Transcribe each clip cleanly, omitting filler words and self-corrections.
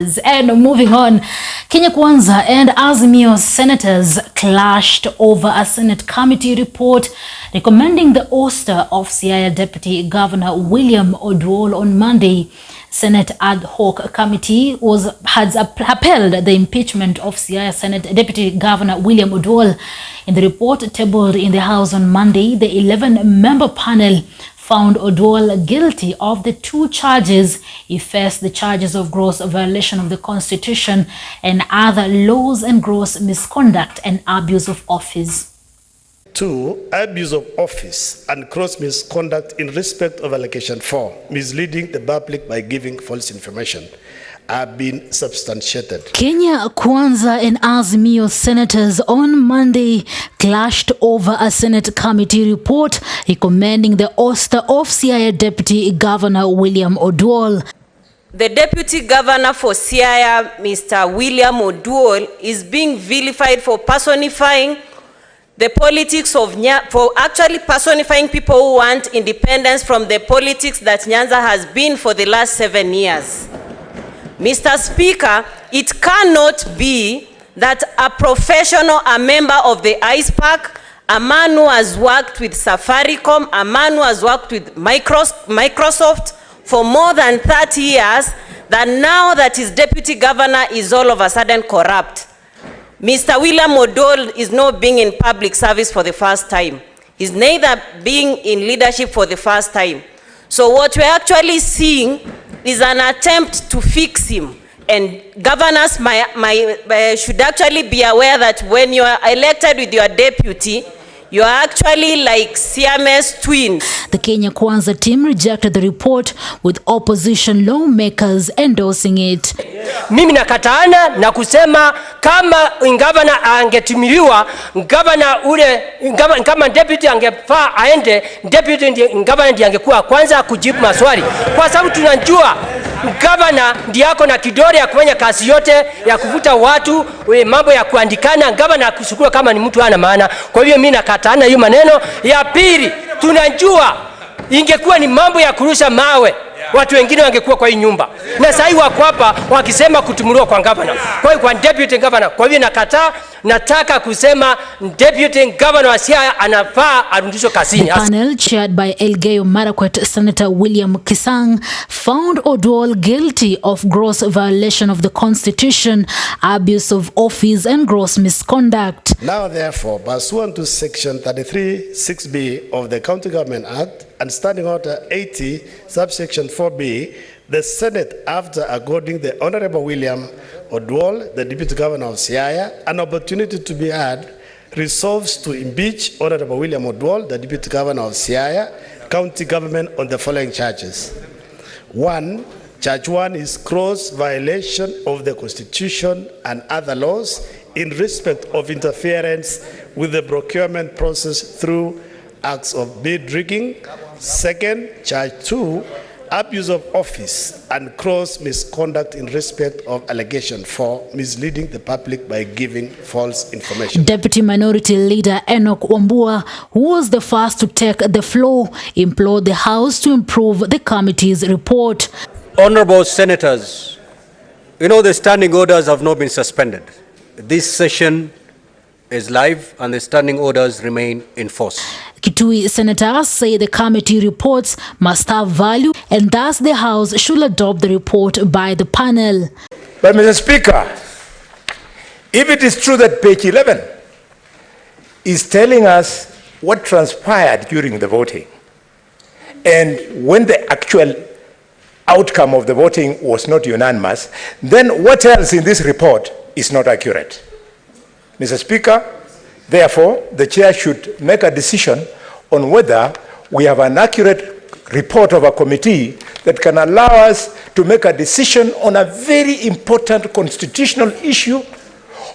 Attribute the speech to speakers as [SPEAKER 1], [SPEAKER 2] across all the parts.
[SPEAKER 1] And moving on, Kenya Kwanza and Azimio senators clashed over a Senate committee report recommending the ouster of Siaya Deputy Governor William Oduol on Monday. Senate ad hoc committee had upheld the impeachment of Siaya Senate Deputy Governor William Oduol. In the report tabled in the House on Monday, the 11-member panel found Oduol guilty of the two charges. He faced the charges of gross violation of the Constitution and other laws and gross misconduct and abuse of office.
[SPEAKER 2] 2. Abuse of office and gross misconduct in respect of allegation 4, misleading the public by giving false information, have been substantiated.
[SPEAKER 1] Kenya Kwanza and Azimio senators on Monday clashed over a Senate committee report recommending the ouster of Siaya Deputy Governor William Oduol.
[SPEAKER 3] The Deputy Governor for Siaya, Mr. William Oduol, is being vilified for personifying the politics of for actually personifying people who want independence from the politics that Nyanza has been for the last 7 years. Mr. Speaker, it cannot be that a professional, a member of the ISPAC, a man who has worked with Safaricom, a man who has worked with Microsoft for more than 30 years, that now that his deputy governor is all of a sudden corrupt. Mr. William Oduol is not being in public service for the first time. He's neither being in leadership for the first time. So what we're actually seeing is an attempt to fix him. And governors should actually be aware that when you are elected with your deputy, you are actually like Siamese twins.
[SPEAKER 1] The Kenya Kwanza team rejected the report, with opposition lawmakers endorsing it.
[SPEAKER 4] Mimi nakataana na kusema kama governor angetimiliwa, kama deputy angefaa aende, deputy governor ndiye angekuwa kwanza kujibu maswali, kwa sababu tunajua governor ndiye ako na kidole ya kufanya kazi yote ya kuvuta watu, mambo ya kuandikana. Governor akushukuru kama ni mtu hana maana. Kwa hiyo mimi nakataana hiyo maneno. Ya pili, tunajua ingekuwa ni mambo ya kurusha mawe, watu wengine wangekuwa kwa hii nyumba. Na sasa wako hapa wakisema kutumuliwa kwa governor, kwa hiyo kwa deputy governor. Kwa hiyo nakataa, nataka kusema deputy governor wa Siaya anafaa arudishwe kazini.
[SPEAKER 1] The panel chaired by Elgeyo Marakwet Senator William Kisang found Oduol guilty of gross violation of the Constitution, abuse of office and gross misconduct.
[SPEAKER 2] Now therefore, pursuant to section 33(6)(b) of the County Government Act and Standing Order 80 subsection 4B, the Senate, after according the Honorable William Oduol, the Deputy Governor of Siaya, an opportunity to be heard, resolves to impeach Honorable William Oduol, the Deputy Governor of Siaya County Government, on the following charges. 1. Charge 1 is gross violation of the Constitution and other laws in respect of interference with the procurement process through acts of bid rigging. 2. Charge 2, abuse of office and gross misconduct in respect of allegation 4, misleading the public by giving false information.
[SPEAKER 1] Deputy Minority Leader Enoch Wambua, who was the first to take the floor, implored the House to improve the committee's report.
[SPEAKER 5] Honorable Senators, you know the standing orders have not been suspended. This session is live and the standing orders remain in force.
[SPEAKER 1] Kitui senators say the committee reports must have value and thus the House should adopt the report by the panel.
[SPEAKER 6] But Mr. Speaker, if it is true that page 11 is telling us what transpired during the voting and when the actual outcome of the voting was not unanimous, then what else in this report is not accurate? Mr. Speaker, therefore, the chair should make a decision on whether we have an accurate report of a committee that can allow us to make a decision on a very important constitutional issue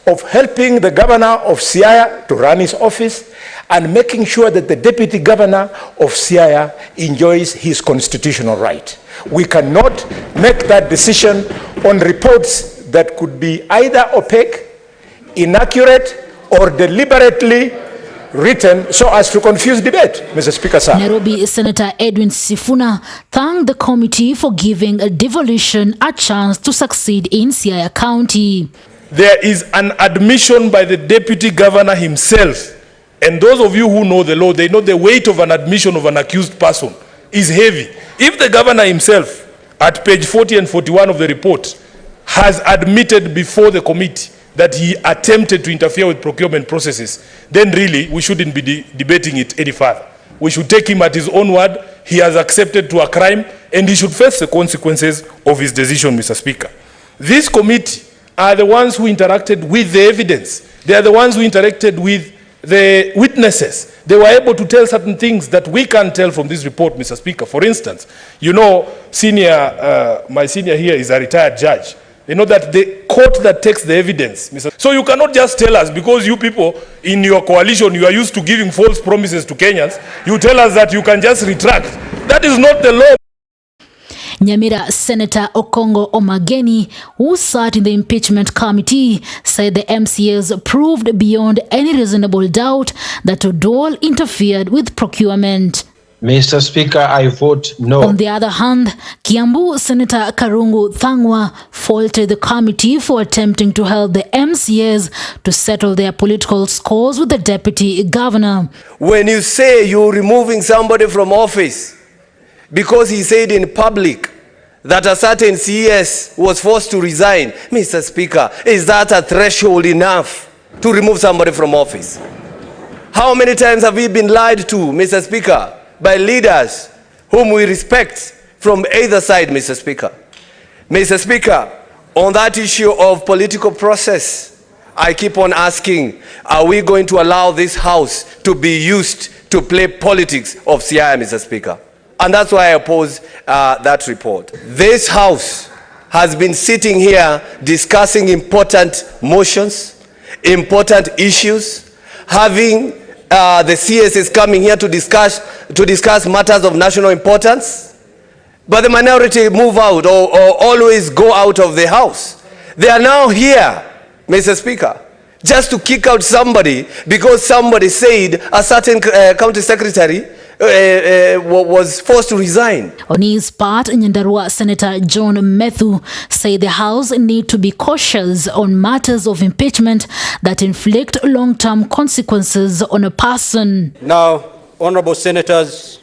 [SPEAKER 6] of helping the governor of Siaya to run his office and making sure that the deputy governor of Siaya enjoys his constitutional right. We cannot make that decision on reports that could be either opaque, inaccurate, or deliberately written so as to confuse debate, Mr. Speaker, sir.
[SPEAKER 1] Nairobi Senator Edwin Sifuna thanked the committee for giving a devolution a chance to succeed in Siaya County.
[SPEAKER 7] There is an admission by the Deputy Governor himself, and those of you who know the law, they know the weight of an admission of an accused person is heavy. If the Governor himself, at page 40 and 41 of the report, has admitted before the committee that he attempted to interfere with procurement processes, then really we shouldn't be debating it any further. We should take him at his own word. He has accepted to a crime, and he should face the consequences of his decision, Mr. Speaker. This committee are the ones who interacted with the evidence. They are the ones who interacted with the witnesses. They were able to tell certain things that we can't tell from this report, Mr. Speaker. For instance, you know, my senior here is a retired judge. You know that the court that takes the evidence, Mr. So you cannot just tell us, because you people in your coalition, you are used to giving false promises to Kenyans, you tell us that you can just retract. That is not the law.
[SPEAKER 1] Nyamira Senator Okongo Omageni, who sat in the impeachment committee, said the MCAs proved beyond any reasonable doubt that Oduol interfered with procurement.
[SPEAKER 8] Mr. Speaker, I vote no.
[SPEAKER 1] On the other hand, Kiambu Senator Karungu Thangwa faulted the committee for attempting to help the MCAs to settle their political scores with the deputy governor.
[SPEAKER 9] When you say you're removing somebody from office because he said in public that a certain CS was forced to resign, Mr. Speaker, is that a threshold enough to remove somebody from office? How many times have we been lied to, Mr. Speaker, by leaders whom we respect from either side, Mr. Speaker? Mr. Speaker, on that issue of political process, I keep on asking, are we going to allow this house to be used to play politics of Siaya, Mr. Speaker? And that's why I oppose that report. This house has been sitting here discussing important motions, important issues, having the CSs coming here to discuss matters of national importance, but the minority move out or always go out of the house. They are now here, Mr. Speaker, just to kick out somebody because somebody said a certain county secretary was forced to resign.
[SPEAKER 1] On his part, Nyandarua Senator John Methu said the House need to be cautious on matters of impeachment that inflict long-term consequences on a person.
[SPEAKER 5] Now, honorable senators,